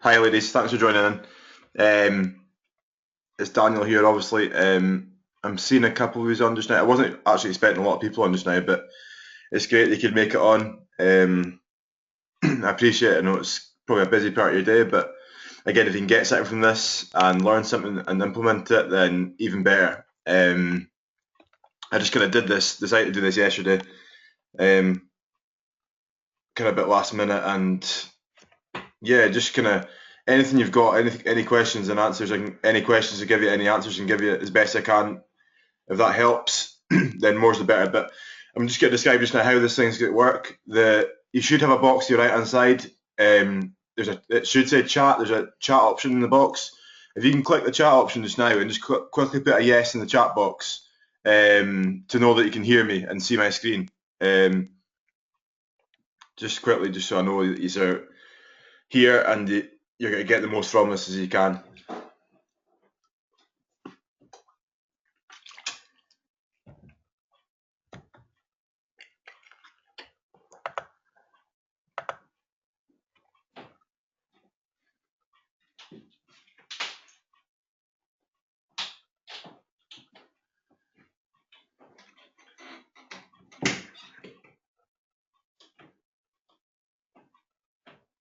Hi ladies, thanks for joining in. It's Daniel here, obviously. I'm seeing a couple of who's on just now. I wasn't actually expecting a lot of people on just now, but it's great they could make it on. I appreciate it. I know it's probably a busy part of your day, but again, if you can get something from this and learn something and implement it, then even better. I just kind of decided to do this yesterday, kind of a bit last minute, and yeah, just kind of anything you've got, any questions and answers, any questions to give you, any answers and give you as best I can. If that helps, then more's the better. But I'm just going to describe just now how this thing's going to work. You should have a box to your right hand side. It should say chat. There's a chat option in the box. If you can click the chat option just now and just quickly put a yes in the chat box to know that you can hear me and see my screen. Just quickly, just so I know that you're here and you're going to get the most from this as you can.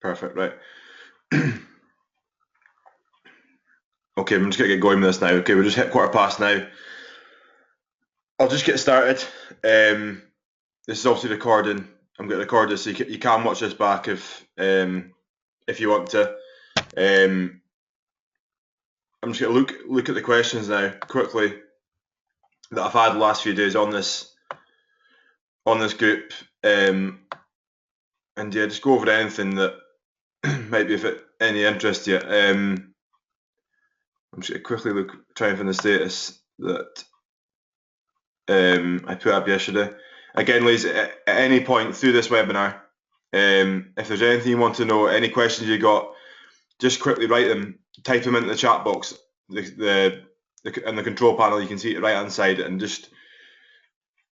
Perfect, right. Okay, I'm just going to get going with this now. Okay, we'll just hit 15:15 now. I'll just get started. This is obviously recording. I'm going to record this so you can watch this back if you want to. I'm just going to look at the questions now quickly that I've had the last few days on this group, and yeah, just go over anything that might be of any interest to you. I'm just going to quickly try and find the status that I put up yesterday. Again, ladies, at any point through this webinar, if there's anything you want to know, any questions you got, just quickly write them, type them into the chat box, in the control panel. You can see it right hand side, and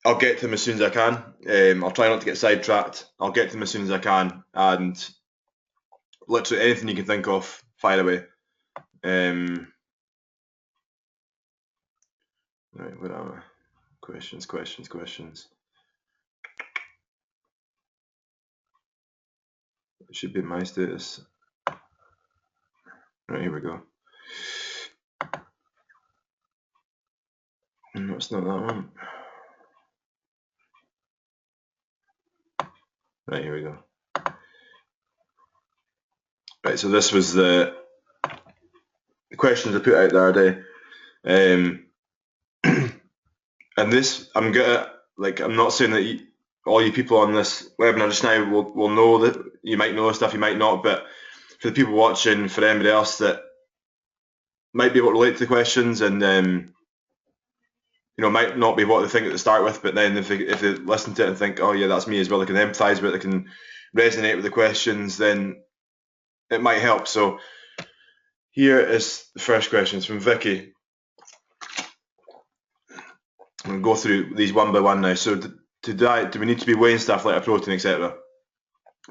I'll get to them as soon as I can. I'll try not to get sidetracked. I'll get to them as soon as I can, and literally anything you can think of, fire away. Right, where am I? Questions. It should be my status. Right, here we go. No, it's not that one. Right, here we go. Right, so this was the questions I put out the other day. And this, I'm not saying that all you people on this webinar just now will know that you might know stuff, you might not, but for the people watching, for anybody else that might be able to relate to the questions and might not be what they think at the start with, but then if they listen to it and think, oh yeah, that's me as well, they can empathise with it, they can resonate with the questions, then it might help. So here is the first question. It's from Vicky. I'm going to go through these one by one now. So to diet, do we need to be weighing stuff like a protein, etc.?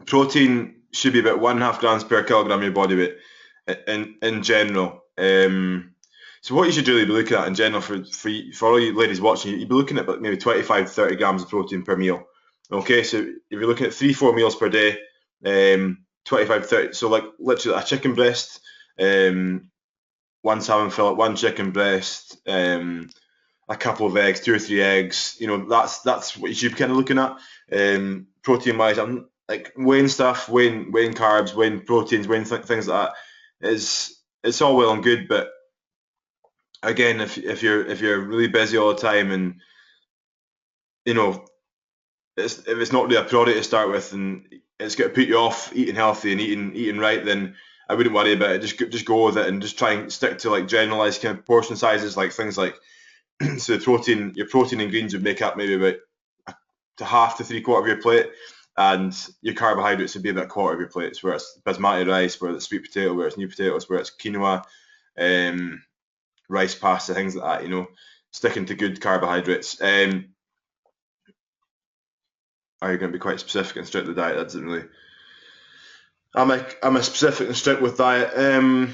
Protein should be about 1.5 grams per kilogram of your body weight in general. So what you should really be looking at in general for all you ladies watching, you'd be looking at about maybe 25 to 30 grams of protein per meal. Okay, so if you're looking at 3-4 meals per day, 25 to 30, so like literally a chicken breast, one salmon fillet, one chicken breast, a couple of eggs, 2 or 3 eggs. That's what you should be kind of looking at. Protein wise, I'm like weighing stuff, weighing carbs, weighing proteins, weighing things like that. It's all well and good, but again, if you're really busy all the time and if it's not really a priority to start with and it's going to put you off eating healthy and eating right, then I wouldn't worry about it. Just go with it and just try and stick to like generalized kind of portion sizes, like things like so your protein and greens would make up maybe about to half to 3/4 of your plate, and your carbohydrates would be about a quarter of your plate. Where it's basmati rice, where it's sweet potato, where it's new potatoes, where it's quinoa, rice pasta, things like that. Sticking to good carbohydrates. Are you going to be quite specific and strict the diet? That doesn't really I'm a specific and strict with diet.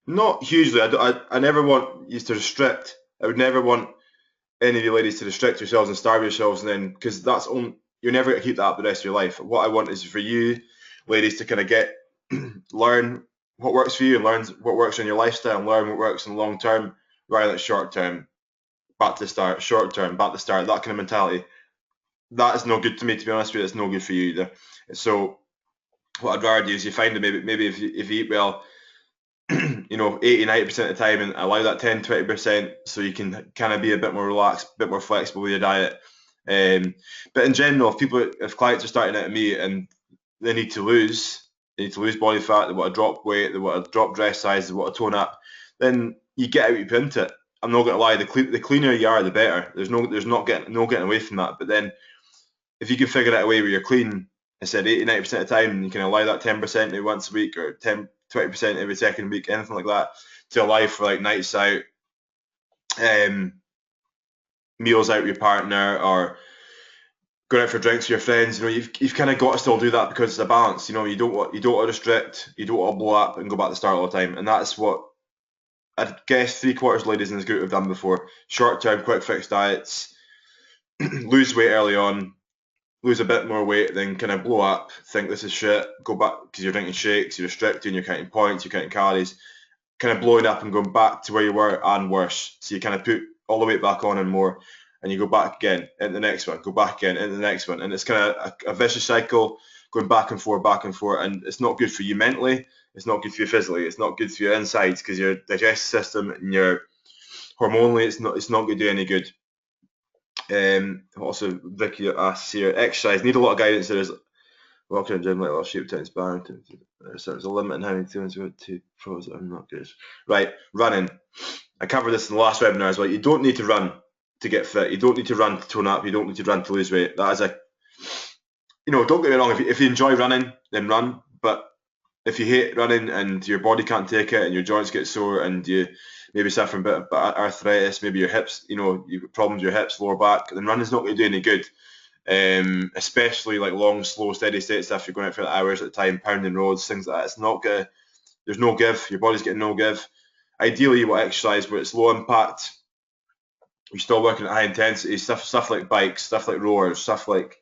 Not hugely. I never want you to restrict. I would never want any of you ladies to restrict yourselves and starve yourselves, and then because that's only you're never going to keep that up the rest of your life. What I want is for you, ladies, to kind of get learn what works for you and learn what works in your lifestyle and learn what works in the long term rather than short term. Back to the start, short term, back to the start. That kind of mentality. That is no good to me, to be honest with you. It's no good for you either. So what I'd rather do is you find that maybe if you eat well, 80-90% of the time, and allow that 10-20% so you can kind of be a bit more relaxed, a bit more flexible with your diet. But in general, if clients are starting out at me and they need to lose body fat, they want to drop weight, they want to drop dress size, they want to tone up, then you get out, you put into it. I'm not going to lie, the cleaner you are, the better. There's not getting away from that. But then if you can figure out a way where you're clean, I said 80-90% of the time, and you can allow that 10% maybe once a week or 10-20% every second week, anything like that, to allow for like nights out, um, meals out with your partner, or going out for drinks with your friends. You've kind of got to still do that because it's a balance. You don't want to restrict, you don't want to blow up and go back to start all the time, and that's what I guess 3/4 of ladies in this group have done before. Short term, quick fix diets, lose weight early on, lose a bit more weight, then kind of blow up, think this is shit, go back because you're drinking shakes, you're restricting, you're counting points, you're counting calories, kind of blowing up and going back to where you were and worse. So you kind of put all the weight back on and more, and you go back again into the next one, go back again into the next one, and it's kind of a vicious cycle going back and forth, and it's not good for you mentally, it's not good for you physically, it's not good for your insides because your digestive system and your hormonally, it's not going to do any good. Also, Vicky asks here, exercise need a lot of guidance. There's walking in the gym like last sheep times bound. So there's a limit in how many times you to pros. I'm not good. Right, running. I covered this in the last webinar as well. You don't need to run to get fit. You don't need to run to tone up. You don't need to run to lose weight. That is don't get me wrong. If you enjoy running, then run. But if you hate running and your body can't take it and your joints get sore and you maybe suffer a bit of arthritis, maybe your hips, you've got problems with your hips, lower back, then running's not going to do any good. Especially like long, slow, steady state stuff. You're going out for hours at a time, pounding roads, things like that. It's not good. There's no give. Your body's getting no give. Ideally, you want exercise where it's low impact. You're still working at high intensity stuff like bikes, stuff like rowers, stuff like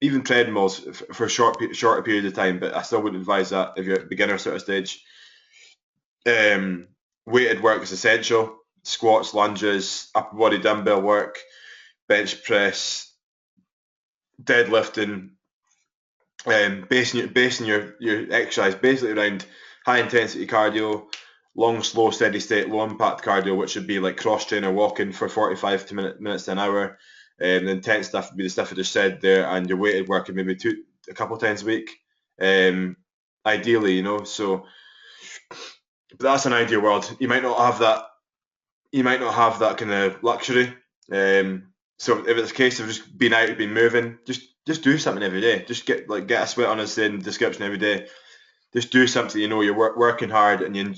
even treadmills for shorter period of time. But I still wouldn't advise that if you're at beginner sort of stage. Weighted work is essential. Squats, lunges, upper body dumbbell work, bench press, deadlifting, basing your exercise basically around high intensity cardio, long, slow, steady state, low impact cardio, which would be like cross trainer walking for 45 minutes to an hour. The intense stuff would be the stuff I just said there, and your weighted work maybe a couple of times a week. Ideally, so but that's an ideal world. You might not have that. You might not have that kind of luxury. So if it's a case of just being out, being moving, just do something every day. Just get a sweat on us in description every day. Just do something you're working hard and you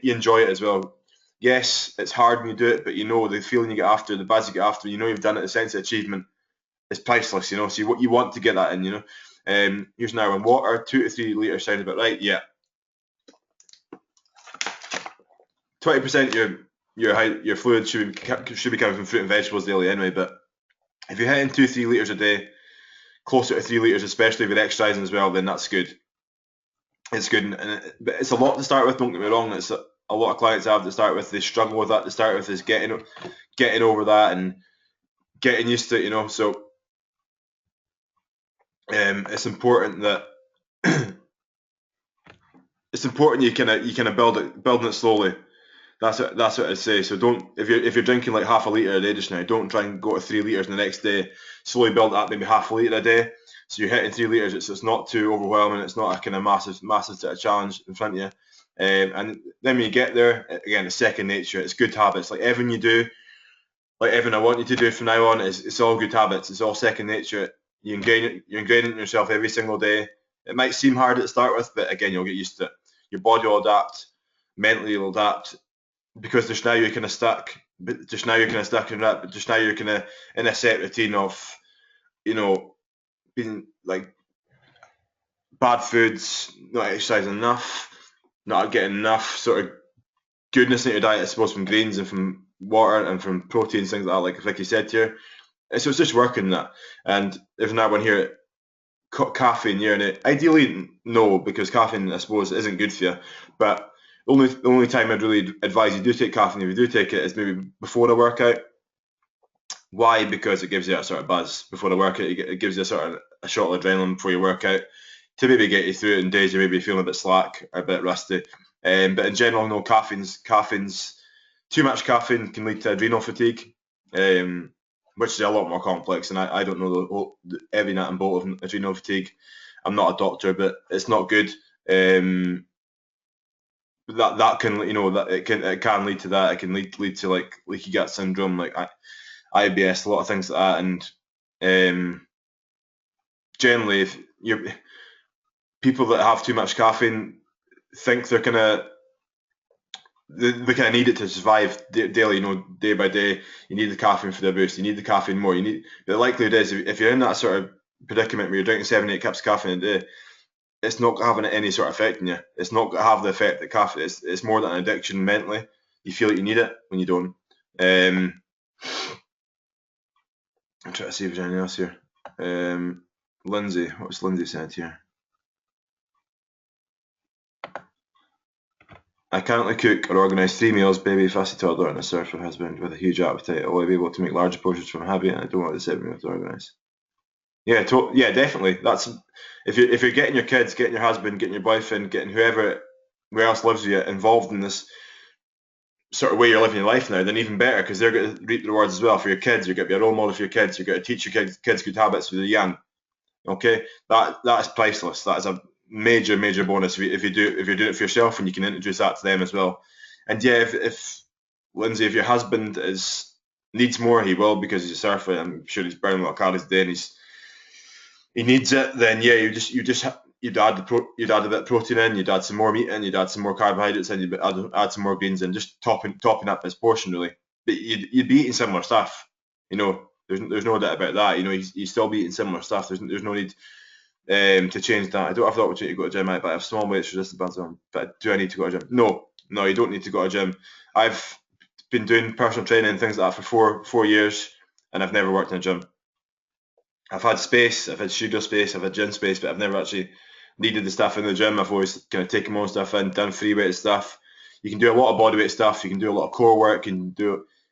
enjoy it as well. Yes, it's hard when you do it, but the feeling you get after, the buzz you get after, you've done it. The sense of achievement is priceless. So you want to get that in. Here's an hour on water, 2 to 3 litres sounds about right. Yeah, 20% your fluid should be coming from fruit and vegetables daily anyway. But if you're hitting 2-3 litres a day, closer to 3 litres, especially if you're exercising as well, then that's good. It's good, but it's a lot to start with. Don't get me wrong. It's a lot of clients I have to start with. They struggle with that to start with. Is getting over that and getting used to it. So it's important that you kind of building it slowly. That's what I'd say. So don't if you're drinking like half a litre a day just now, don't try and go to 3 litres the next day. Slowly build up maybe half a litre a day. So you're hitting 3 litres. It's not too overwhelming. It's not a kind of massive sort of challenge in front of you. And then when you get there, again, it's second nature. It's good habits. Like everything you do, like everything I want you to do from now on, it's all good habits. It's all second nature. You're ingraining it in yourself every single day. It might seem hard to start with, but again, you'll get used to it. Your body will adapt. Mentally, you'll adapt because just now you're kind of stuck. But just now you're kind of stuck in that. But just now you're kind of in a set routine of, being like bad foods, not exercising enough, not getting enough sort of goodness in your diet, I suppose, from grains and from water and from proteins, things like that, like Vicky said here. So it's just working that. And if not one here, caffeine, yeah, and ideally no, because caffeine, I suppose, isn't good for you. But the only time I'd really advise you do take caffeine, if you do take it, is maybe before a workout. Why? Because it gives you a sort of buzz before the workout. It gives you a sort of a shot of adrenaline before your workout to maybe get you through it in days you maybe feeling a bit slack or a bit rusty. But in general, no, caffeine's too much caffeine can lead to adrenal fatigue, which is a lot more complex. And I don't know every nut and bolt of adrenal fatigue. I'm not a doctor, but it's not good. That can, that it can lead to that. It can lead to like leaky gut syndrome, like IBS, a lot of things like that. And generally, if you're people that have too much caffeine think they're they kind of need it to survive daily, day by day. You need the caffeine for the boost. You need the caffeine more. But the likelihood is, if you're in that sort of predicament where you're drinking 7, 8 cups of caffeine a day, it's not having any sort of effect on you. It's not going to have the effect that caffeine is. It's more than an addiction mentally. You feel like you need it when you don't. I'm trying to see if there's anything else here. Lindsay, what's Lindsay said here? I currently cook or organise 3 meals, baby, fussy toddler, and a surfer husband with a huge appetite. I will be able to make larger portions from habit, and I don't want the 7 meals to organise. Yeah, yeah, definitely. That's if you're getting your kids, getting your husband, getting your boyfriend, getting whoever else lives with you involved in this sort of way you're living your life now, then even better, because they're going to reap the rewards as well for your kids. You're going to be a role model for your kids. You're going to teach your kids good habits when they're young. Okay, that is priceless. That is a major bonus if you're doing it for yourself, and you can introduce that to them as well. And yeah, if Lindsay, if your husband needs more, he will, because he's a surfer. I'm sure he's burning a lot of calories a day, and he needs it. Then yeah, you'd add you'd add a bit of protein in, you'd add some more meat in, you'd add some more carbohydrates in, you'd add some more beans in, just topping up his portion really. But you'd be eating similar stuff, There's no doubt about that. You still be eating similar stuff. There's no need to change that. I don't have the opportunity to go to the gym, but I have small weights resistant bands on. But do I need to go to a gym? No, you don't need to go to a gym. I've been doing personal training and things like that for 4 years, and I've never worked in a gym. I've had space, I've had studio space, I've had gym space, but I've never actually needed the stuff in the gym. I've always kind of taken my own stuff in, done free weight stuff. You can do a lot of body weight stuff. You can do a lot of core work. You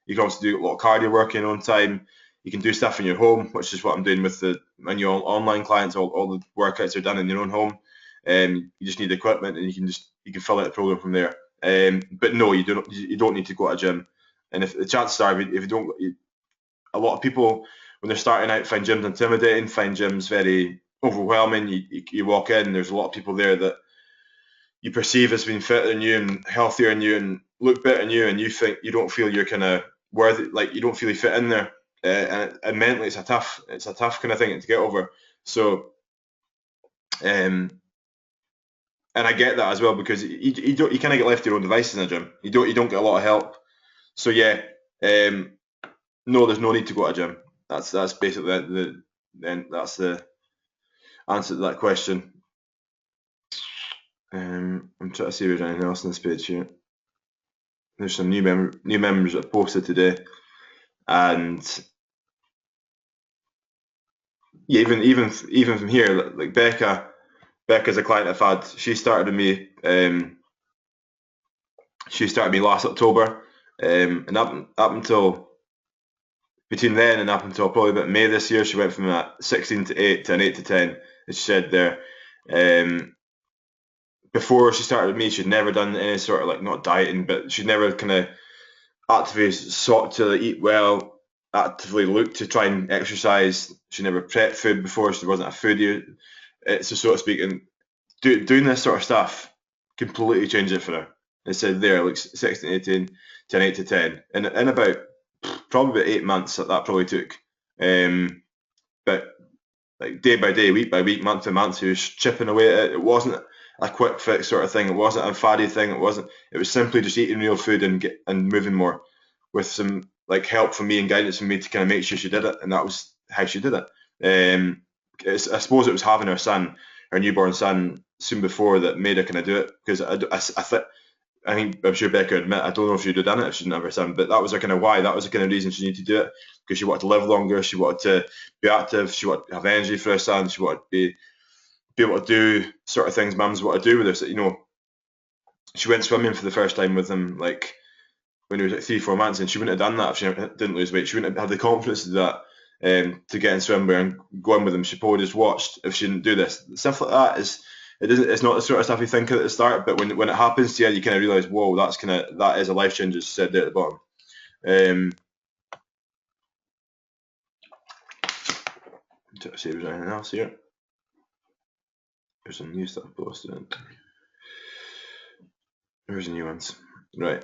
can also do a lot of cardio work in your own time. You can do stuff in your home, which is what I'm doing with when your online clients. All the workouts are done in your own home. You just need equipment, and you can fill out the program from there. But no, you don't need to go to a gym. And if the chances are, if you don't, a lot of people when they're starting out find gyms intimidating, find gyms very overwhelming. You walk in, there's a lot of people there that you perceive as being fitter than you and healthier than you and look better than you, and you don't feel you're kind of worthy, like you don't feel you fit in there. And mentally, it's a tough kind of thing to get over. So, and I get that as well, because you kind of get left to your own devices in a gym. You don't get a lot of help. So yeah, no, there's no need to go to a gym. That's basically that's the answer to that question. I'm trying to see if there's anything else on this page here. There's some new members that posted today, and yeah, even from here, like Becca's a client I've had. She started with me. She started me last October, and up until between then and up until probably about May this year, she went from a 16 to 8 to an 8 to 10. As she said there. Before she started with me, she'd never done any sort of, like, not dieting, but she'd never kind of actively sought to eat well, actively looked to try and exercise. She never prepped food before. She wasn't a foodie, so to speak. And doing this sort of stuff completely changed it for her. It said there, like 16, 18, 10, 8 to 10. And in about probably about 8 months that probably took. But like day by day, week by week, month to month, she was chipping away at it. It wasn't a quick fix sort of thing. It wasn't a faddy thing. It was simply just eating real food and moving more, with some like help from me and guidance from me to kind of make sure she did it. And that was how she did it. I suppose it was having her son. her newborn son soon before that made her kind of do it, because I think I'm sure Becca would admit, I don't know if she'd have done it if she didn't have her son, but that was her kind of why. That was the kind of reason she needed to do it, because she wanted to live longer, she wanted to be active, she wanted to have energy for her son, she wanted to be able to do sort of things mums want to do with her. So, she went swimming for the first time with him like when he was like 3-4 months, and she wouldn't have done that if she didn't lose weight. She wouldn't have had the confidence to do that, to get in swimwear and go in with him. She probably just watched if she didn't do this. Stuff like that it's not the sort of stuff you think at the start, but when it happens to you, you kind of realise, whoa, that is a life changer. She said there at the bottom. To see if there's anything else here. There's some new stuff posted. There's the new ones. Right.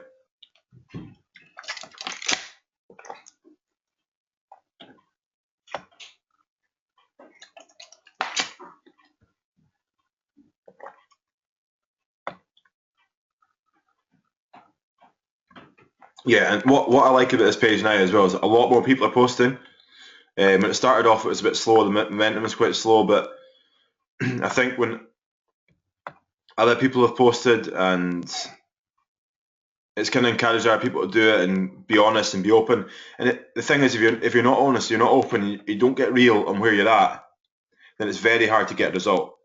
Yeah, and what I like about this page now as well is a lot more people are posting. When it started off, it was a bit slow. The momentum was quite slow, but I think when other people have posted, and it's kind of encouraged other people to do it and be honest and be open. And the thing is, if you're not honest, you're not open, you don't get real on where you're at, then it's very hard to get a result.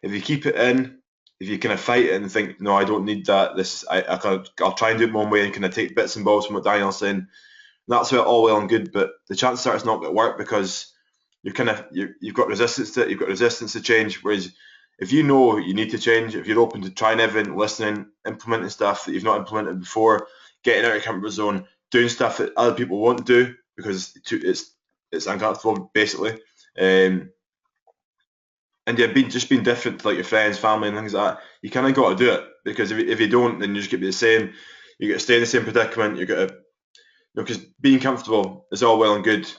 If you keep it in, if you kind of fight it and think, no, I don't need that. I'll try and do it my own way and kind of take bits and bobs from what Daniel's saying. That's all well and good, but the chances are it's not going to work because you've got resistance to it. You've got resistance to change. Whereas if you know you need to change, if you're open to trying everything, listening, implementing stuff that you've not implemented before, getting out of your comfort zone, doing stuff that other people won't do because it's uncomfortable, basically. And yeah, being different to like your friends, family, and things like that, you kind of got to do it, because if you don't, then you just get to be the same. You got to stay in the same predicament. You got to, because being comfortable is all well and good.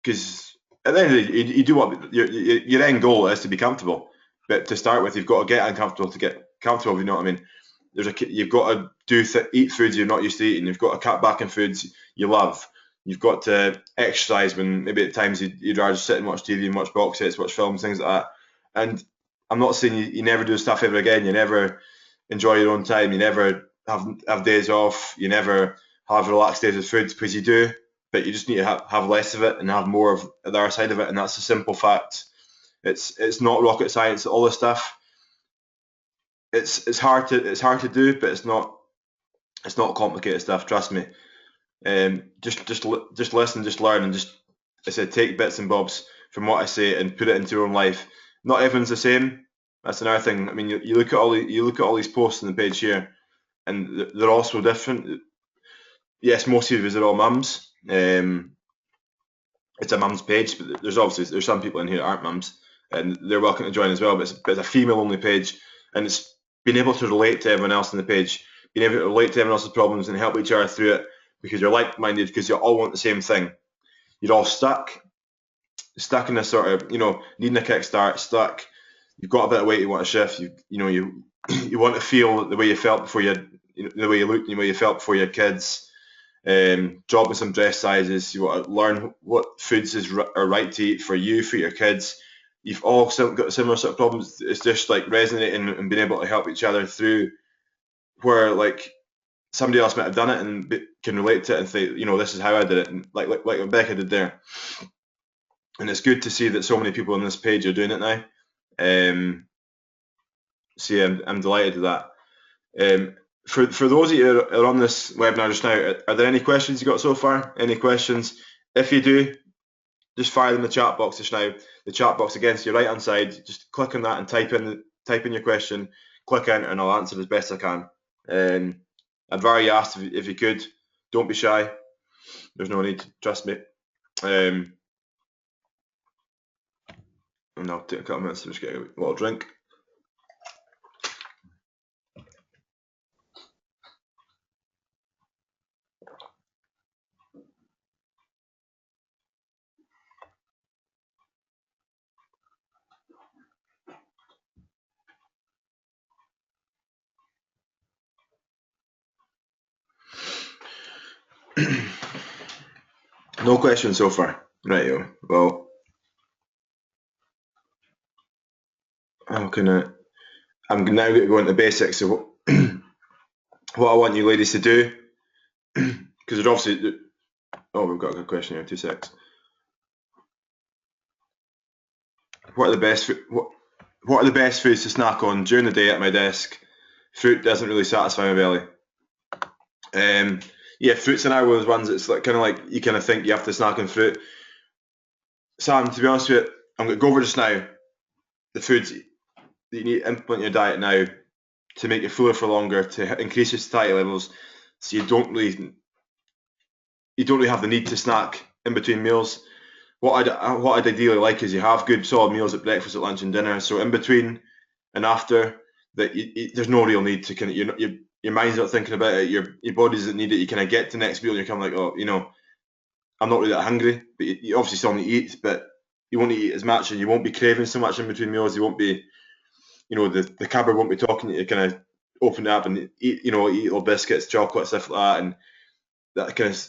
Because at the end of the day, you do what your end goal is to be comfortable. But to start with, you've got to get uncomfortable to get comfortable. If you know what I mean? You've got to eat foods you're not used to eating. You've got to cut back on foods you love. You've got to exercise when maybe at times you'd rather just sit and watch TV and watch box sets, watch films, things like that. And I'm not saying you never do stuff ever again. You never enjoy your own time. You never have days off. You never have relaxed days with food, because you do. But you just need to have less of it and have more of the other side of it. And that's a simple fact. It's not rocket science. All this stuff. It's hard to do, but it's not complicated stuff. Trust me. Just listen, just learn, and just, I said, take bits and bobs from what I say and put it into your own life. Not everyone's the same. That's another thing. I mean, you look at all these posts on the page here, and they're all so different. Yes, most of these are all mums. It's a mum's page, but there's some people in here that aren't mums, and they're welcome to join as well. But it's a female-only page, and it's being able to relate to everyone else on the page, being able to relate to everyone else's problems and help each other through it, because you're like-minded, because you all want the same thing. You're all stuck in this sort of, needing a kickstart, stuck. You've got a bit of weight you want to shift. You want to feel the way you felt before the way you looked and the way you felt before you had kids. Dropping some dress sizes. You want to learn what foods are right to eat for you, for your kids. You've all got similar sort of problems. It's just like resonating and being able to help each other through where like somebody else might have done it and can relate to it and say, this is how I did it, and like Rebecca did there. And it's good to see that so many people on this page are doing it now. So yeah, I'm delighted with that. For those of you who are on this webinar just now, are there any questions you got so far? Any questions? If you do, just fire them in the chat box just now. The chat box against your right hand side. Just click on that and type in your question. Click enter, and I'll answer as best I can. I'd rather you asked if you could. Don't be shy. There's no need. Trust me. And I'll take a couple of minutes to just get a little drink. No questions so far. Right, well, I'm now going to go into basics of what I want you ladies to do, because there's obviously. Oh, we've got a good question here. 2 secs. What are the best what are the best foods to snack on during the day at my desk? Fruit doesn't really satisfy my belly. Yeah, fruits and I were those ones that's like kind of like you kind of think you have to snack on fruit. Sam, to be honest with you, I'm going to go over just now the foods that you need to implement in your diet now to make you fuller for longer, to increase your satiety levels, so you don't really have the need to snack in between meals. What I'd ideally like is you have good solid meals at breakfast, at lunch, and dinner. So in between and after that, there's no real need to kind of your mind's not thinking about it. Your body doesn't need it. You kind of get to the next meal and you're kind of like, oh, I'm not really that hungry, but you obviously still need to eat, but you won't eat as much and you won't be craving so much in between meals. You won't be, the cupboard won't be talking to you. Kind of open it up and eat little biscuits, chocolate, stuff like that, and that kind of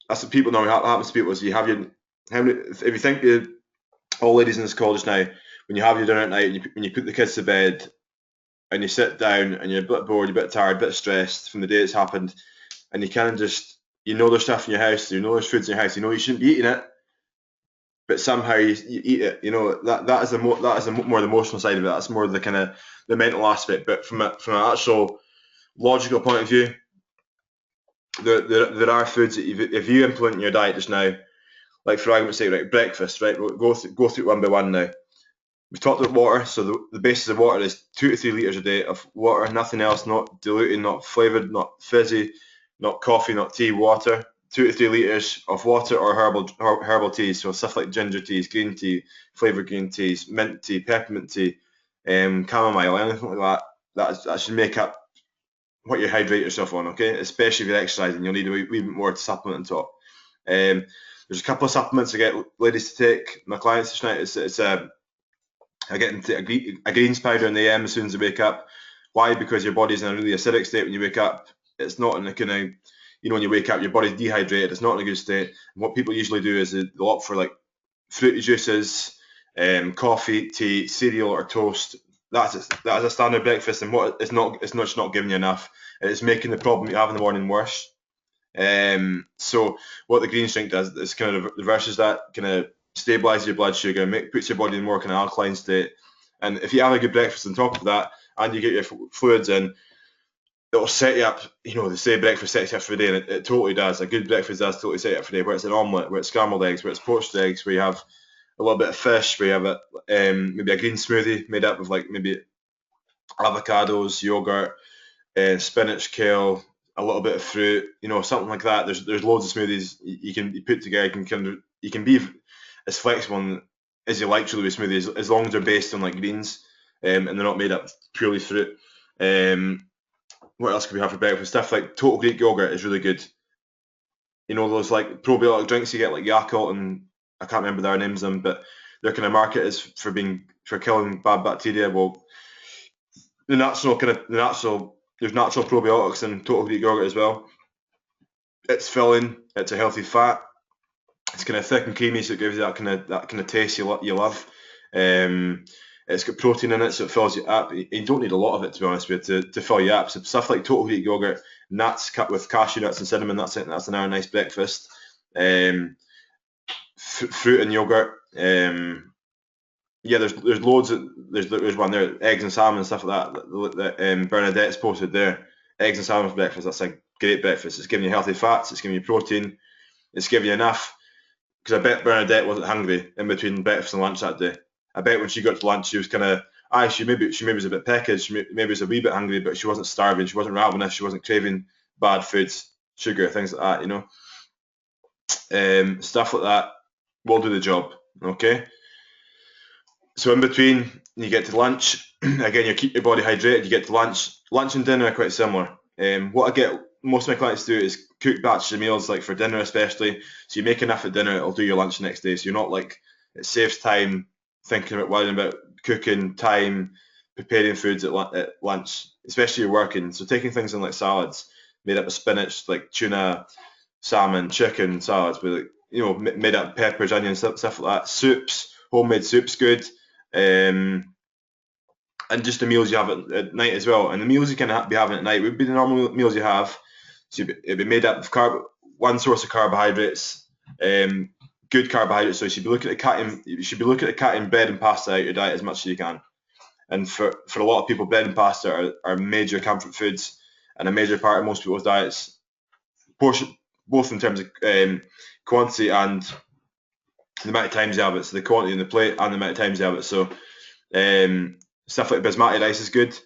that's what people know happens to people is you have your if you think all ladies in this call just now, when you have your dinner at night and when you put the kids to bed and you sit down and you're a bit bored, you're a bit tired, a bit stressed from the day that's happened, and you kind of just there's stuff in your house, there's foods in your house, you shouldn't be eating it, but somehow you eat it. That is the more the emotional side of it. That's more the kind of the mental aspect. But from an actual logical point of view, there are foods that if you implement in your diet just now, like for argument's sake, right, breakfast, right, we'll go through it one by one now. We've talked about water, so the basis of water is 2 to 3 litres a day of water, nothing else, not diluted, not flavoured, not fizzy, not coffee, not tea, water. 2 to 3 litres of water or herbal teas, so stuff like ginger teas, green tea, flavoured green teas, mint tea, peppermint tea, chamomile, anything like that. That should make up what you hydrate yourself on, okay? Especially if you're exercising, you'll need a wee bit more to supplement on top. There's a couple of supplements I get ladies to take. My clients tonight, I get them to take a greens powder in the AM as soon as they wake up. Why? Because your body's in a really acidic state when you wake up. It's not in a kind of, when you wake up, your body's dehydrated. It's not in a good state. And what people usually do is they'll opt for like fruity juices, coffee, tea, cereal, or toast. That is a standard breakfast, and it's not just not giving you enough. It's making the problem you have in the morning worse. So what the greens drink does is kind of reverses that, kind of stabilizes your blood sugar, puts your body in more kind of alkaline state. And if you have a good breakfast on top of that, and you get your fluids in, it'll set you up. They say breakfast sets you up for the day, and it totally does. A good breakfast does totally set you up for the day. Where it's an omelette, where it's scrambled eggs, where it's poached eggs, where you have a little bit of fish, where you have maybe a green smoothie made up of like maybe avocados, yogurt, spinach, kale, a little bit of fruit, something like that. There's loads of smoothies you can put together. You can be as flexible as you like truly with smoothies, as long as they're based on like greens, and they're not made up purely fruit. What else could we have for breakfast? Stuff like Total Greek yogurt is really good. Those like probiotic drinks you get like Yakult, and I can't remember their names of them, but their kind of market is for killing bad bacteria. Well, there's natural probiotics in Total Greek yogurt as well. It's filling. It's a healthy fat. It's kind of thick and creamy, so it gives you that kind of taste you love. It's got protein in it, so it fills you up. You don't need a lot of it, to be honest with you, to fill you up. So stuff like Total Greek yogurt, nuts cut with cashew nuts and cinnamon. That's it. That's another nice breakfast. Fruit and yogurt. Yeah, there's loads. There's one there, eggs and salmon and stuff like that Bernadette's posted there. Eggs and salmon for breakfast. That's a great breakfast. It's giving you healthy fats. It's giving you protein. It's giving you enough. Because I bet Bernadette wasn't hungry in between breakfast and lunch that day. I bet when she got to lunch, she was kind of, she maybe was a bit peckish. She maybe was a wee bit hungry, but she wasn't starving. She wasn't ravenous. She wasn't craving bad foods, sugar, things like that. Stuff like that will do the job. Okay. So in between, you get to lunch. Again, you keep your body hydrated. You get to lunch. Lunch and dinner are quite similar. What I get most of my clients do is cook batches of meals, like for dinner especially. So you make enough at dinner, it'll do your lunch the next day. So you're not like, it saves time thinking about worrying about cooking, time, preparing foods at lunch, especially if you're working. So taking things in like salads made up of spinach, like tuna, salmon, chicken salads with made up peppers, onions, stuff like that. Soups, homemade soups, good. and just the meals you have at night as well. And the meals you can be having at night would be the normal meals you have. So it'd be made up of one source of carbohydrates, good carbohydrates. So you should be looking at cutting bread and pasta out of your diet as much as you can. And for a lot of people, bread and pasta are major comfort foods and a major part of most people's diets, both in terms of quantity and the amount of times you have it. So the quantity in the plate and the amount of times you have it. So stuff like basmati rice is good.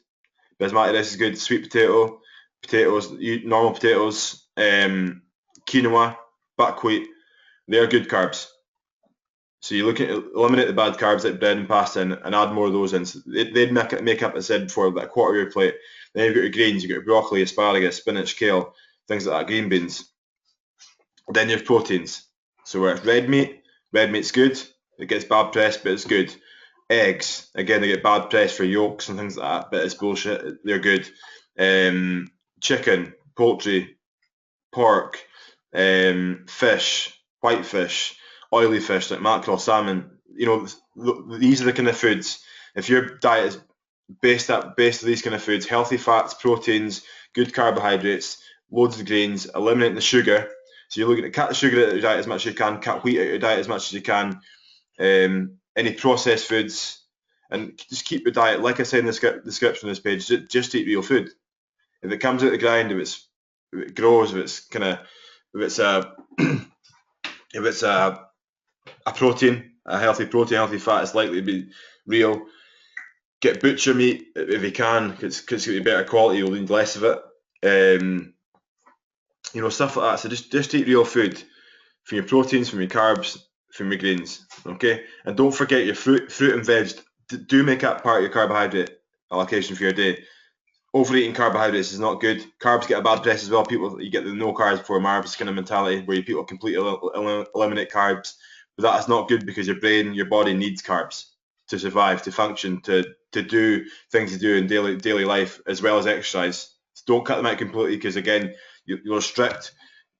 Basmati rice is good. Sweet potatoes, normal potatoes, quinoa, buckwheat, they're good carbs. So you look at eliminate the bad carbs like bread and pasta and add more of those in. So they'd make up, as I said before, like a quarter of your plate. Then you've got your greens, you've got your broccoli, asparagus, spinach, kale, things like that, green beans. Then you have proteins. So where it's red meat's good. It gets bad press, but it's good. Eggs, again, they get bad press for yolks and things like that, but it's bullshit. They're good. Chicken, poultry, pork, fish, white fish, oily fish like mackerel, salmon. These are the kind of foods. If your diet is based on these kind of foods, healthy fats, proteins, good carbohydrates, loads of grains, eliminating the sugar. So you're looking to cut the sugar out of your diet as much as you can, cut wheat out of your diet as much as you can, any processed foods, and just keep your diet, like I said in the description of this page, just eat real food. If it comes out the grind, if it grows, if it's a protein, a healthy protein, healthy fat, it's likely to be real. Get butcher meat if you can, because it's going to be better quality, you'll need less of it. Stuff like that. So just eat real food, from your proteins, from your carbs, from your greens, okay? And don't forget your fruit and veg. Do make up part of your carbohydrate allocation for your day. Overeating carbohydrates is not good. Carbs get a bad press as well. You get the no carbs before carbs kind of mentality, where people completely eliminate carbs. But that is not good, because your body needs carbs to survive, to function, to do things you do in daily life, as well as exercise. So don't cut them out completely, because again, you're strict.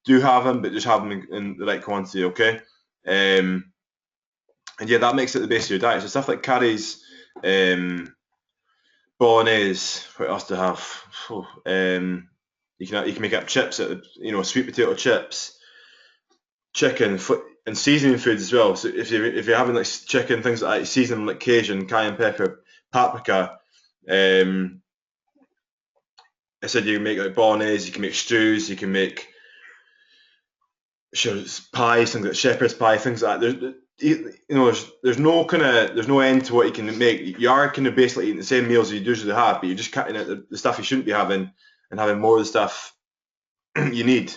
Do have them, but just have them in the right quantity, okay? And yeah, that makes it the base of your diet. So stuff like curries, bolognese. What else do I have? You can make up chips, sweet potato chips, chicken, and seasoning foods as well. So if you're having like chicken, things like that, season them like Cajun, cayenne pepper, paprika. I said you can make like bolognese, you can make stews, you can make pies, things like shepherd's pie, things like that. There's no end to what you can make. You are kind of basically eating the same meals you usually have, but you're just cutting out the stuff you shouldn't be having and having more of the stuff you need.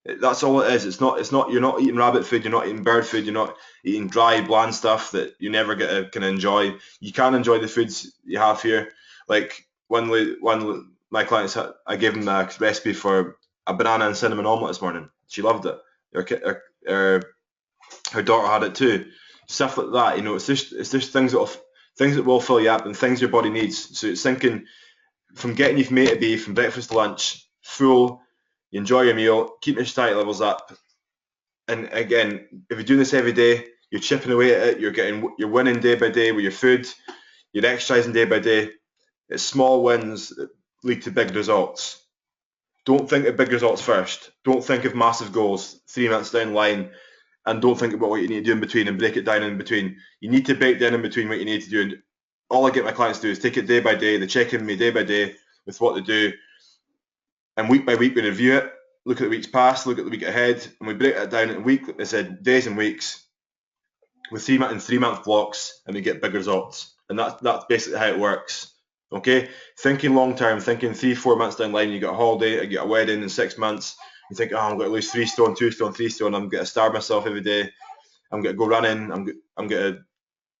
That's all it is. It's not. You're not eating rabbit food. You're not eating bird food. You're not eating dry, bland stuff that you never get to kind of enjoy. You can enjoy the foods you have here. Like one of my clients, I gave him a recipe for a banana and cinnamon omelette this morning. She loved it. Her daughter had it too. Stuff like that. It's just things that will fill you up and things your body needs. So it's thinking from getting you from A to B, from breakfast to lunch, full. You enjoy your meal, keep your satiety levels up, and again, if you're doing this every day, you're chipping away at it. You're winning day by day with your food. You're exercising day by day. It's small wins that lead to big results. Don't think of big results first. Don't think of massive goals 3 months down the line, and don't think about what you need to do in between and break it down in between. You need to break down in between what you need to do. And all I get my clients to do is take it day by day. They check in with me day by day with what they do. And week by week, we review it, look at the weeks past, look at the week ahead, and we break it down in week, like I said, days and weeks, with 3-month blocks, and we get big results. And that's basically how it works. Okay, thinking long term, thinking 3-4 months down the line, you get a holiday, you get a wedding in 6 months. You think, I'm going to lose 3 stone, 2 stone, 3 stone. I'm going to starve myself every day. I'm going to go running. I'm going to,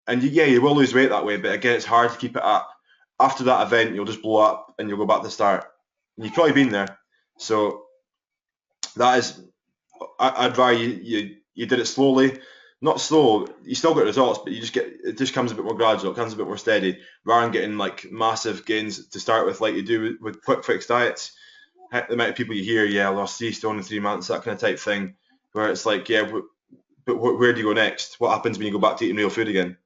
and yeah, you will lose weight that way. But again, it's hard to keep it up. After that event, you'll just blow up and you'll go back to the start. You've probably been there. So that is, I'd rather you did it slowly, not slow. You still get results, but it just comes a bit more gradual. It comes a bit more steady, rather than getting like massive gains to start with, like you do with quick fix diets. The amount of people you hear, I lost 3 stone in 3 months, that kind of type thing, where it's like, but where do you go next? What happens when you go back to eating real food again?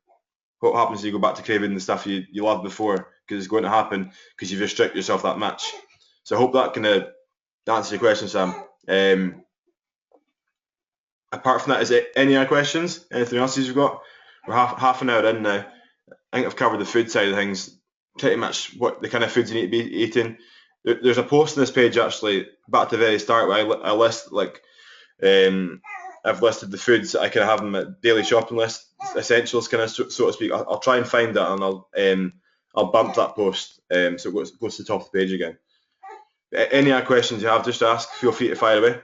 what happens if you go back to craving the stuff you loved before? Because it's going to happen because you've restricted yourself that much. So I hope that kind of answers your question, Sam. Apart from that, is it any other questions? Anything else you've got? We're half an hour in now. I think I've covered the food side of things, pretty much what the kind of foods you need to be eating. There's a post on this page actually, back to the very start, where I list like I've listed the foods that I kind of have on my daily shopping list, essentials kind of so to speak. I'll try and find that and I'll bump that post so it goes to the top of the page again. Any other questions you have, just ask. Feel free to fire away.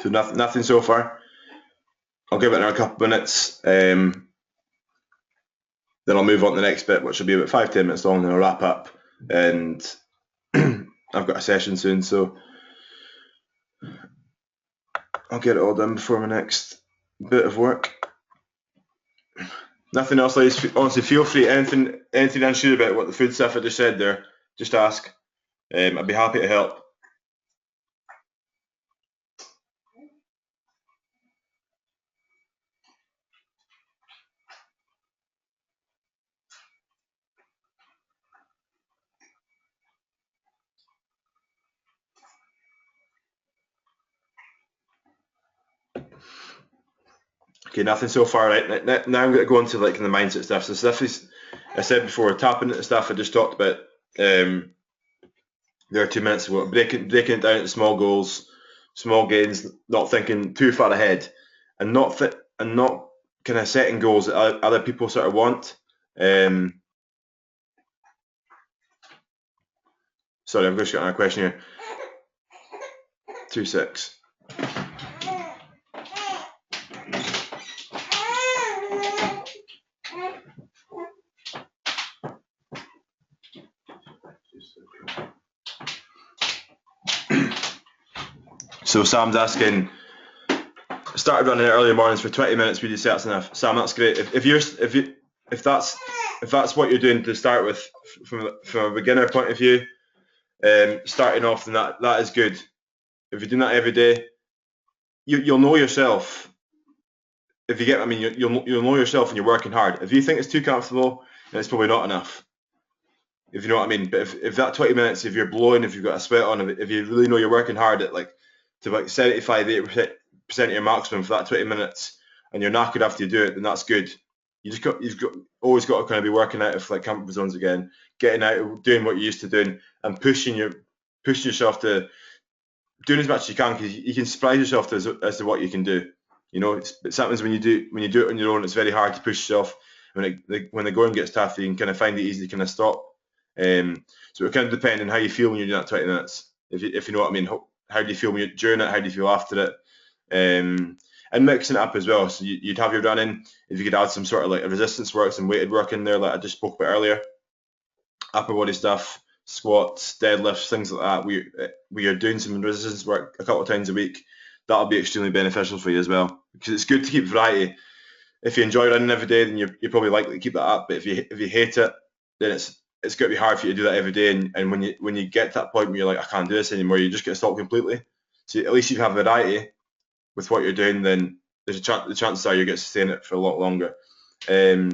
So nothing so far. I'll give it another couple of minutes, then I'll move on to the next bit, which will be about 5-10 minutes long, and I'll wrap up. And I've got a session soon, so I'll get it all done before my next bit of work. Nothing else, ladies. Honestly, feel free. Anything unsure about what the food stuff I just said there, just ask. I'd be happy to help. Okay, nothing so far. Right now, I'm going to go into like the mindset stuff. So stuff is, I said before, tapping into stuff I just talked about. There are 2 minutes ago. Breaking it down into small goals, small gains, not thinking too far ahead, and not kind of setting goals that other people sort of want. Sorry, I've just got another question here. 2-6. So Sam's asking, started running early mornings for 20 minutes. Would you say that's enough? Sam, that's great. If that's what you're doing to start with from a beginner point of view, starting off, then that is good. If you're doing that every day, you'll know yourself. If you get, you'll know yourself when you're working hard. If you think it's too comfortable, then it's probably not enough. If you know what I mean. But if that 20 minutes, if you're blowing, if you've got a sweat on, if you really know you're working hard at like 75-80% of your maximum for that 20 minutes, and you're knackered after you do it, then that's good. You've always got to kind of be working out of like comfort zones again, getting out, doing what you used to doing, and pushing yourself to doing as much as you can, because you can surprise yourself as to what you can do. You know, it's sometimes when you do it on your own, it's very hard to push yourself. When the going gets tough, you can kind of find it easy to kind of stop. So it kind of depends on how you feel when you're doing that 20 minutes. If you know what I mean. How do you feel when you're during it? How do you feel after it? And mixing it up as well. So you'd have your running. If you could add some sort of like a resistance work, some weighted work in there, like I just spoke about earlier. Upper body stuff, squats, deadlifts, things like that. We are doing some resistance work a couple of times a week. That'll be extremely beneficial for you as well, because it's good to keep variety. If you enjoy running every day, then you're probably likely to keep that up. But if you hate it, then it's going to be hard for you to do that every day. And when you get to that point where you're like, I can't do this anymore, you just get to stop completely. So at least you have variety with what you're doing. Then there's the chances are you get to sustain it for a lot longer. So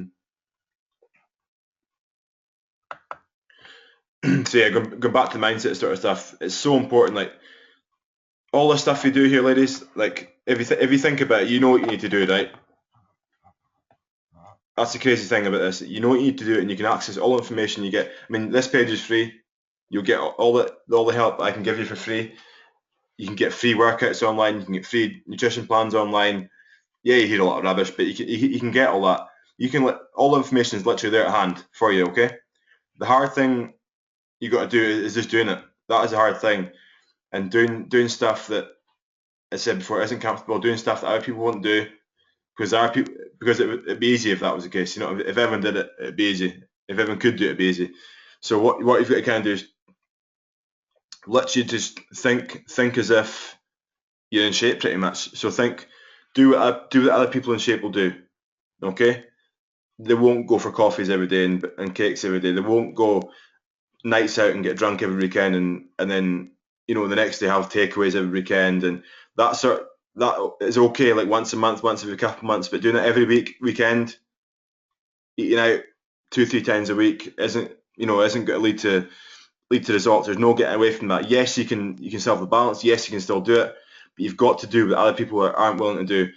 yeah, going back to the mindset sort of stuff, it's so important. Like all the stuff you do here, ladies. Like if you think about it, you know what you need to do, right? That's the crazy thing about this. You know what you need to do, and you can access all the information you get. I mean, this page is free. You'll get all the help I can give you for free. You can get free workouts online. You can get free nutrition plans online. Yeah, you hear a lot of rubbish, but you can get all that. You can all the information is literally there at hand for you. Okay. The hard thing you got to do is just doing it. That is a hard thing, and doing stuff that I said before isn't comfortable. Doing stuff that other people won't do. Because it'd be easy if that was the case. You know, if everyone did it, it'd be easy. If everyone could do it, it'd be easy. So what you've got to kind of do is literally just think as if you're in shape pretty much. So do what other people in shape will do. Okay, they won't go for coffees every day and cakes every day. They won't go nights out and get drunk every weekend and then the next day have takeaways every weekend and that is okay like once a month, once every couple of months, but doing it every weekend, eating out 2-3 times a week isn't going to lead to results. There's no getting away from that. Yes, you can still have the balance. Yes, you can still do it, but you've got to do what other people aren't willing to do.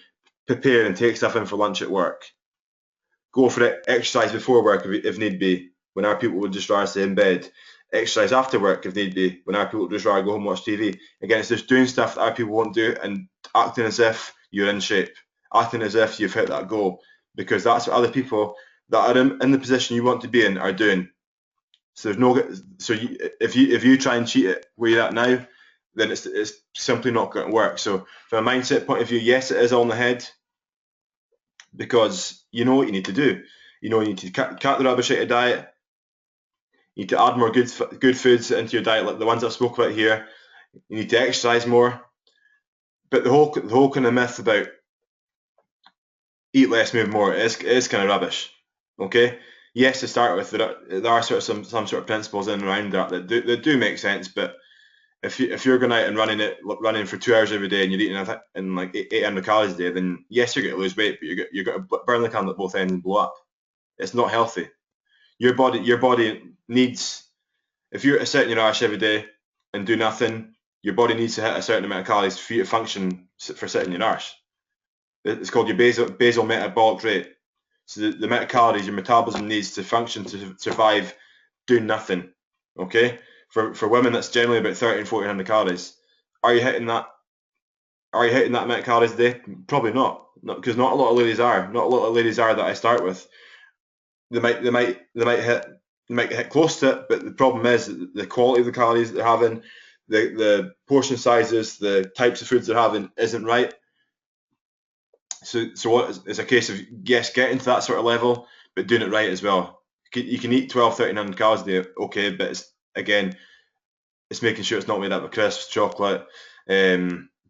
Prepare and take stuff in for lunch at work. Go for it. Exercise before work if need be. When our people would just rather stay in bed. Exercise after work if need be. When our people would just rather go home and watch TV. Again, it's just doing stuff that our people won't do and acting as if you're in shape. Acting as if you've hit that goal. Because that's what other people that are in the position you want to be in are doing. So if you try and cheat it where you're at now, then it's simply not going to work. So from a mindset point of view, yes, it is all in the head because you know what you need to do. You need to cut the rubbish out of diet. You need to add more good foods into your diet, like the ones I've spoke about here. You need to exercise more. But the whole kind of myth about eat less, move more is kind of rubbish. Okay. Yes, to start with, there are sort of some sort of principles in and around that do make sense. But if you're going out and running for 2 hours every day and you're eating like 800 calories a day, then yes, you're going to lose weight, but you're going to burn the candle at both ends and blow up. It's not healthy. Your body needs, if you're sitting your arse every day and do nothing, your body needs to hit a certain amount of calories for you to function for sitting your arse. It's called your basal metabolic rate. So the amount of calories your metabolism needs to function to survive doing nothing. Okay? For women, that's generally about 1,300-1,400 calories. Are you hitting that? Are you hitting that amount of calories a day? Probably not. Because not a lot of ladies are. Not a lot of ladies are that I start with. They might hit close to it, but the problem is the quality of the calories they're having, the portion sizes, the types of foods they're having isn't right. So what is a case of, yes, getting to that sort of level, but doing it right as well. You can eat 1,200-1,300 calories a day, okay, but it's making sure it's not made up of crisps, chocolate,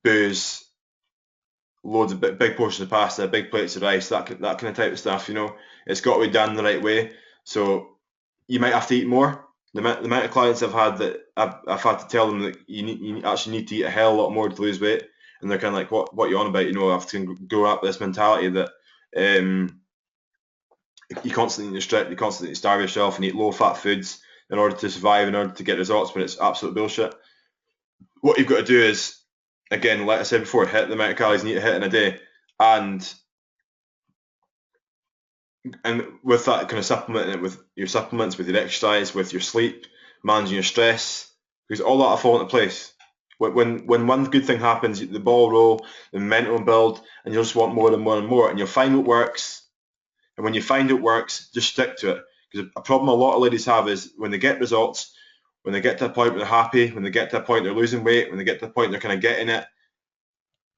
booze, loads of big portions of pasta, big plates of rice, that kind of type of stuff. It's got to be done the right way. So you might have to eat more. The amount of clients I've had that I've had to tell them that you actually need to eat a hell of a lot more to lose weight, and they're kind of like, what are you on about? I have to grow up this mentality that you constantly need to strip, you constantly starve yourself and eat low fat foods in order to survive, in order to get results, when it's absolute bullshit. What you've got to do is, again, like I said before, hit the amount of calories you need to hit in a day, and with that, kind of supplementing it with your supplements, with your exercise, with your sleep, managing your stress, because all that will fall into place. When one good thing happens, the ball roll, the momentum build, and you'll just want more and more and more, and you'll find what works. And when you find it works, just stick to it. Because a problem a lot of ladies have is when they get results, when they get to a point where they're happy, when they get to a point they're losing weight, when they get to a point they're kind of getting it,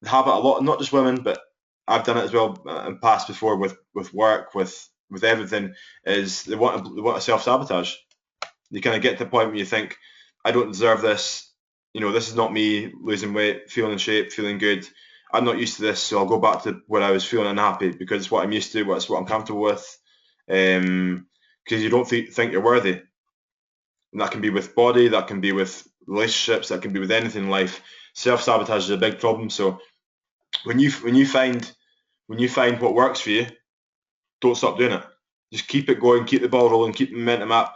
they have it a lot, not just women, but I've done it as well in past before with work, with everything, is they want to self-sabotage. You kind of get to the point where you think, I don't deserve this. This is not me losing weight, feeling in shape, feeling good. I'm not used to this, so I'll go back to where I was feeling unhappy because it's what I'm used to, it's what I'm comfortable with. Because you don't think you're worthy. And that can be with body, that can be with relationships, that can be with anything in life. Self-sabotage is a big problem. So when you find what works for you, don't stop doing it. Just keep it going, keep the ball rolling, keep the momentum up,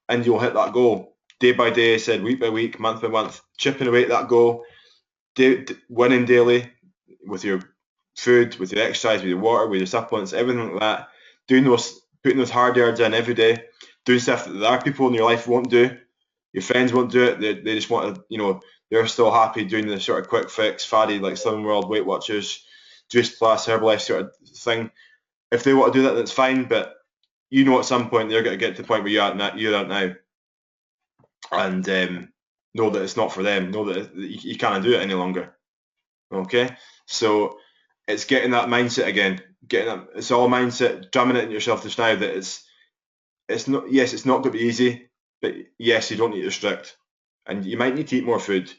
and you'll hit that goal. Day by day, I said, week by week, month by month, chipping away at that goal, winning daily with your food, with your exercise, with your water, with your supplements, everything like that. Putting those hard yards in every day, doing stuff that other people in your life won't do. Your friends won't do it. They just want to, they're still happy doing the sort of quick fix, faddy, like Slimming World, Weight Watchers, Juice Plus, Herbalife sort of thing. If they want to do that, that's fine. But at some point they're going to get to the point where you're at now, and know that it's not for them. Know that you can't do it any longer. Okay, so it's getting that mindset again. It's all mindset, drumming it in yourself just now that it's not. Yes, it's not going to be easy. but yes, you don't need to restrict, and you might need to eat more food.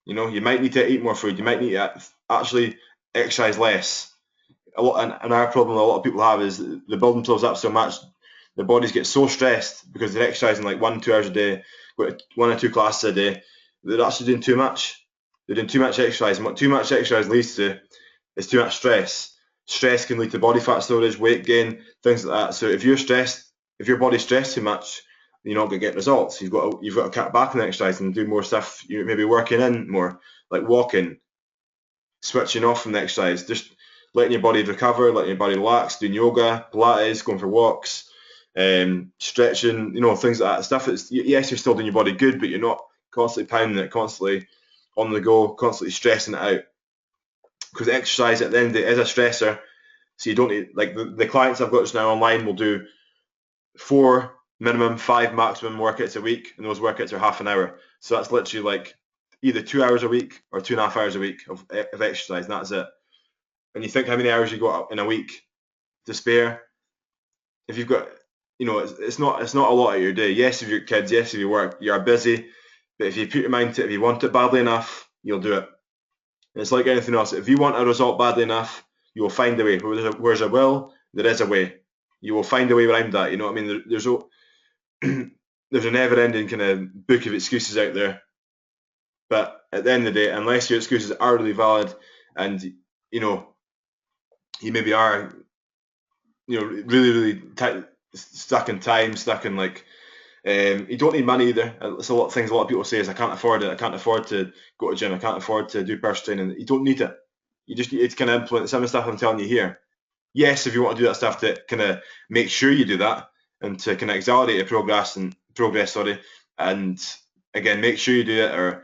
You might need to eat more food. You might need to actually exercise less. And our problem a lot of people have is they build themselves up so much, their bodies get so stressed because they're exercising like 1-2 hours a day, 1 or 2 classes a day. They're actually doing too much. They're doing too much exercise. And what too much exercise leads to is too much stress. Stress can lead to body fat storage, weight gain, things like that. So if you're stressed, if your body's stressed too much, you're not going to get results. You've got to cut back on exercise and do more stuff. You maybe working in more, like walking, switching off from the exercise, just letting your body recover, letting your body relax, doing yoga, Pilates, going for walks, stretching, things like that. Stuff that's, yes, you're still doing your body good, but you're not constantly pounding it, constantly on the go, constantly stressing it out. Because exercise at the end of the day is a stressor. So you don't need, like the clients I've got just now online will do 4 minimum, 5 maximum workouts a week, and those workouts are half an hour. So that's literally like either 2 hours a week or 2.5 hours a week of exercise, and that's it. And you think how many hours you got in a week to spare. If you've got, it's not a lot of your day. Yes, if you're kids, yes, if you work, you are busy. But if you put your mind to it, if you want it badly enough, you'll do it. And it's like anything else. If you want a result badly enough, you will find a way. Where's a will, there is a way. You will find a way around that. You know what I mean? There's a never-ending kind of book of excuses out there. But at the end of the day, unless your excuses are really valid, and you maybe are, really, really stuck in time, stuck in like, you don't need money either. It's a lot of things a lot of people say is I can't afford it. I can't afford to go to gym. I can't afford to do personal training. You don't need it. You just need to kind of implement some of the stuff I'm telling you here. Yes, if you want to do that stuff to kind of make sure you do that and to kind of accelerate your progress, and again make sure you do it, or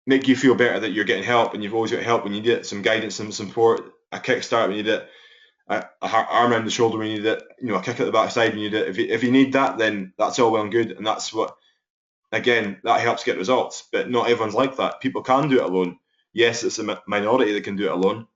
make you feel better that you're getting help, and you've always got help when you need it, some guidance, some support, a kickstart when you need it, a arm around the shoulder when you need it, a kick at the backside when you need it. If you need that, then that's all well and good, and that's what, again, that helps get results. But not everyone's like that. People can do it alone. Yes, it's a minority that can do it alone.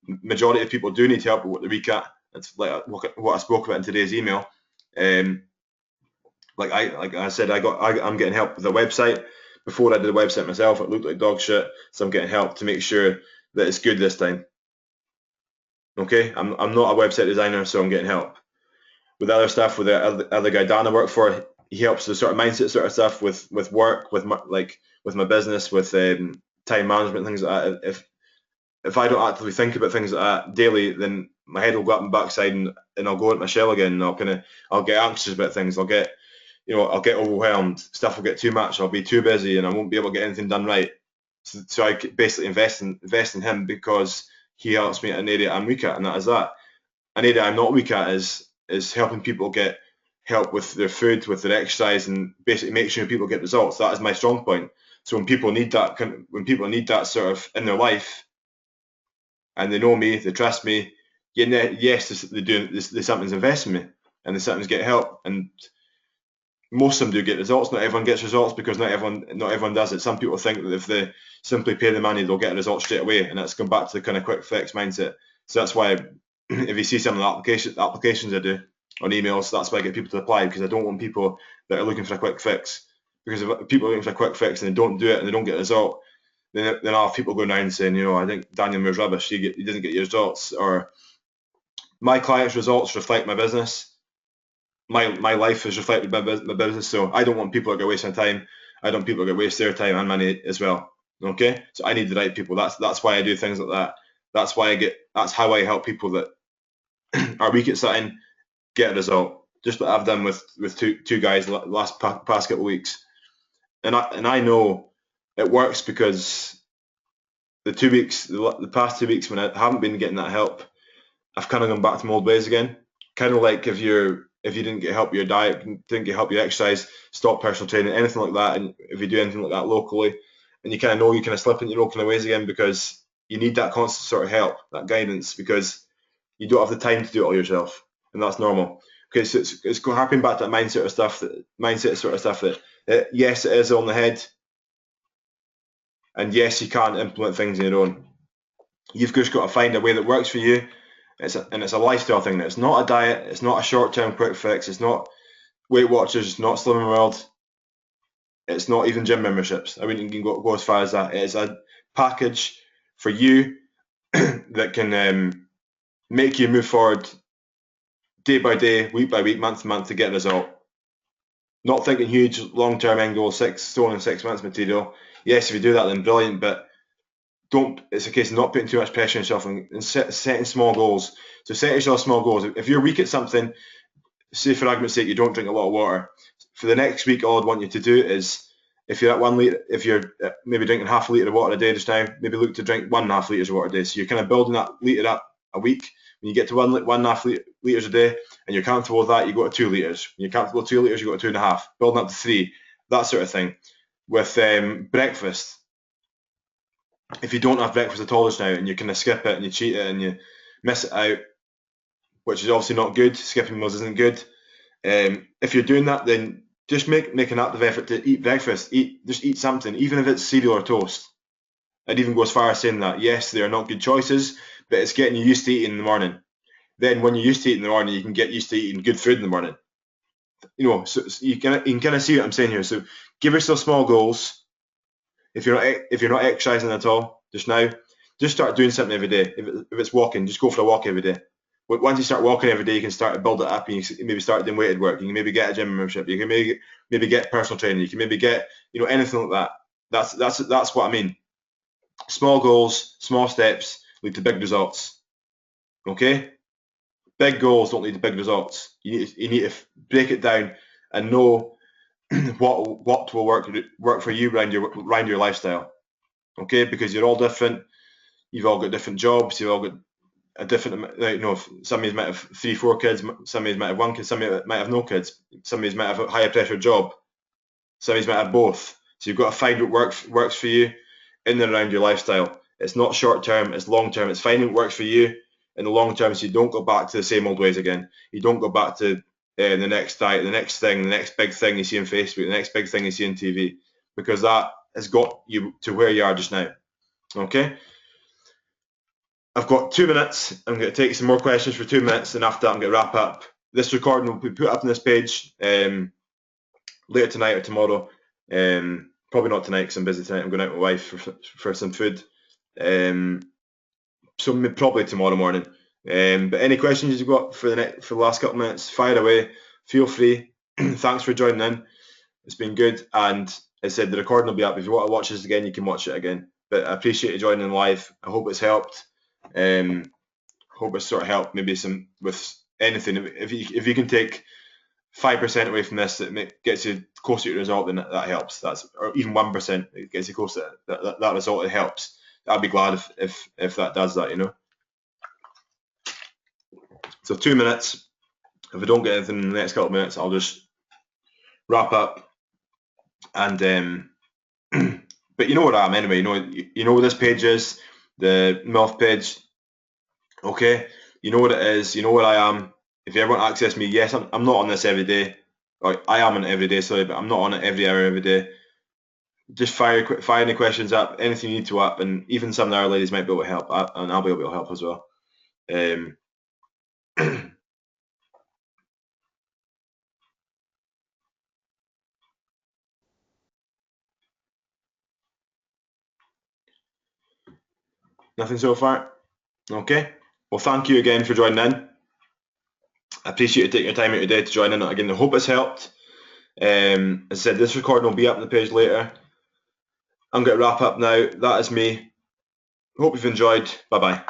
Majority of people do need help with what they're weak at. It's like what I spoke about in today's email. Like I said, I'm getting help with the website. Before I did the website myself, it looked like dog shit, so I'm getting help to make sure that it's good this time. Okay, I'm not a website designer, so I'm getting help. With other stuff, with the other guy Dan I work for, he helps the sort of mindset sort of stuff with work, with my business, with time management, things like that. If I don't actively think about things like that daily, then my head will go up my backside, and I'll go into my shell again, and I'll get anxious about things. I'll get overwhelmed. Stuff will get too much. I'll be too busy, and I won't be able to get anything done right. So I basically invest in him, because he helps me at an area I'm weak at, and that is that. An area I'm not weak at is helping people get help with their food, with their exercise, and basically make sure people get results. That is my strong point. So when people need that sort of in their life, and they know me, they trust me, yes, they sometimes invest in me, and they sometimes get help, and most of them do get results. Not everyone gets results, because not everyone does it. Some people think that if they simply pay the money, they'll get a result straight away, and that's come back to the kind of quick fix mindset. So that's why if you see some of the applications I do on emails, that's why I get people to apply, because I don't want people that are looking for a quick fix. Because if people are looking for a quick fix and they don't do it and they don't get a result, then I'll have people going around saying, I think Daniel Moore's rubbish. He doesn't get your results, or my clients' results reflect my business. My life is reflected by my business, so I don't want people that are wasting time. I don't want people that waste their time and money as well. Okay, so I need the right people. That's why I do things like that. That's how I help people that are weak at something get a result. Just what I've done with two guys past couple of weeks, and I know it works, because the past 2 weeks when I haven't been getting that help, I've kind of gone back to my old ways again. Kind of like if you didn't get help with your diet, didn't get help with your exercise, stop personal training, anything like that, and if you do anything like that locally, and you kind of know you kind of slip into your old kind of ways again, because you need that constant sort of help, that guidance, because you don't have the time to do it all yourself, and that's normal. Okay, so it's harping back to that mindset sort of stuff that yes, it is on the head, and yes, you can implement things on your own. You've just got to find a way that works for you. It's a lifestyle thing. It's not a diet. It's not a short-term quick fix. It's not Weight Watchers, not Slimming World. It's not even gym memberships. I wouldn't even go as far as that. It is a package for you that can make you move forward day by day, week by week, month to month to get a result. Not thinking huge long-term end goal, 6 stone in 6 months material. Yes, if you do that, then brilliant, but don't. It's a case of not putting too much pressure on yourself and setting small goals. So set yourself small goals. If you're weak at something, say for argument's sake, you don't drink a lot of water. For the next week, all I'd want you to do is, if you're at 1 litre, if you're maybe drinking half a litre of water a day just now, maybe look to drink 1.5 litres of water a day. So you're kind of building that litre up a week. When you get to 1.5 litres a day and you're comfortable with that, you go to 2 litres. When you're comfortable with 2 litres, you go to 2.5. Building up to 3, that sort of thing. With breakfast, if you don't have breakfast at all just now and you kind of skip it and you cheat it and you miss it out, which is obviously not good, skipping meals isn't good. If you're doing that, then just make an active effort to eat breakfast. Just eat something, even if it's cereal or toast. I'd even go as far as saying that, yes, they are not good choices, but it's getting you used to eating in the morning. Then when you're used to eating in the morning, you can get used to eating good food in the morning. So you can kind of see what I'm saying here. So give yourself small goals. If you're not exercising at all just now, just start doing something every day. If it's walking, just go for a walk every day. Once you start walking every day, you can start to build it up. And you can maybe start doing weighted work. You can maybe get a gym membership. You can maybe get personal training. You can maybe get anything like that. That's what I mean. Small goals, small steps lead to big results. Okay? Big goals don't lead to big results. You need to break it down and know what will work for you around your lifestyle. Okay? Because you're all different. You've all got different jobs. You've all got a different, some of you might have 3-4 kids, some of you might have 1 kid, some of you might have no kids, some of you might have a higher pressure job, some of you might have both. So you've got to find what works for you in and around your lifestyle. It's not short term, it's long term. It's finding what works for you in the long term, so you don't go back to the same old ways again. You don't go back to the next diet, the next thing, the next big thing you see on Facebook, the next big thing you see on TV, because that has got you to where you are just now. Okay? I've got 2 minutes. I'm going to take some more questions for 2 minutes, and after that, I'm going to wrap up. This recording will be put up on this page later tonight or tomorrow. Probably not tonight because I'm busy tonight. I'm going out with my wife for some food. So probably tomorrow morning. But any questions you've got for the last couple of minutes, fire away. Feel free. Thanks for joining in. It's been good. And as I said, the recording will be up. If you want to watch this again, you can watch it again. But I appreciate you joining in live. I hope it's helped. Hope it's sort of helped maybe some with anything. If you can take 5% away from this that gets you closer to your result, then that helps. Or even 1% it gets you closer to that result. It helps. I'd be glad if that does that. So 2 minutes. If I don't get anything in the next couple of minutes, I'll just wrap up. And but you know what I am anyway. You know what this page is, the MILF page. Okay, you know what it is. You know what I am. If you ever want to access me, yes, I'm not on this every day. Or I am on it every day, sorry, but I'm not on it every hour every day. Just fire any questions up, anything you need to up, and even some of the other ladies might be able to help, and I'll be able to help as well. Nothing so far? Okay. Well, thank you again for joining in. I appreciate you taking your time out of your day to join in. Again, I hope it's helped. As I said, this recording will be up on the page later. I'm going to wrap up now. That is me. Hope you've enjoyed. Bye-bye.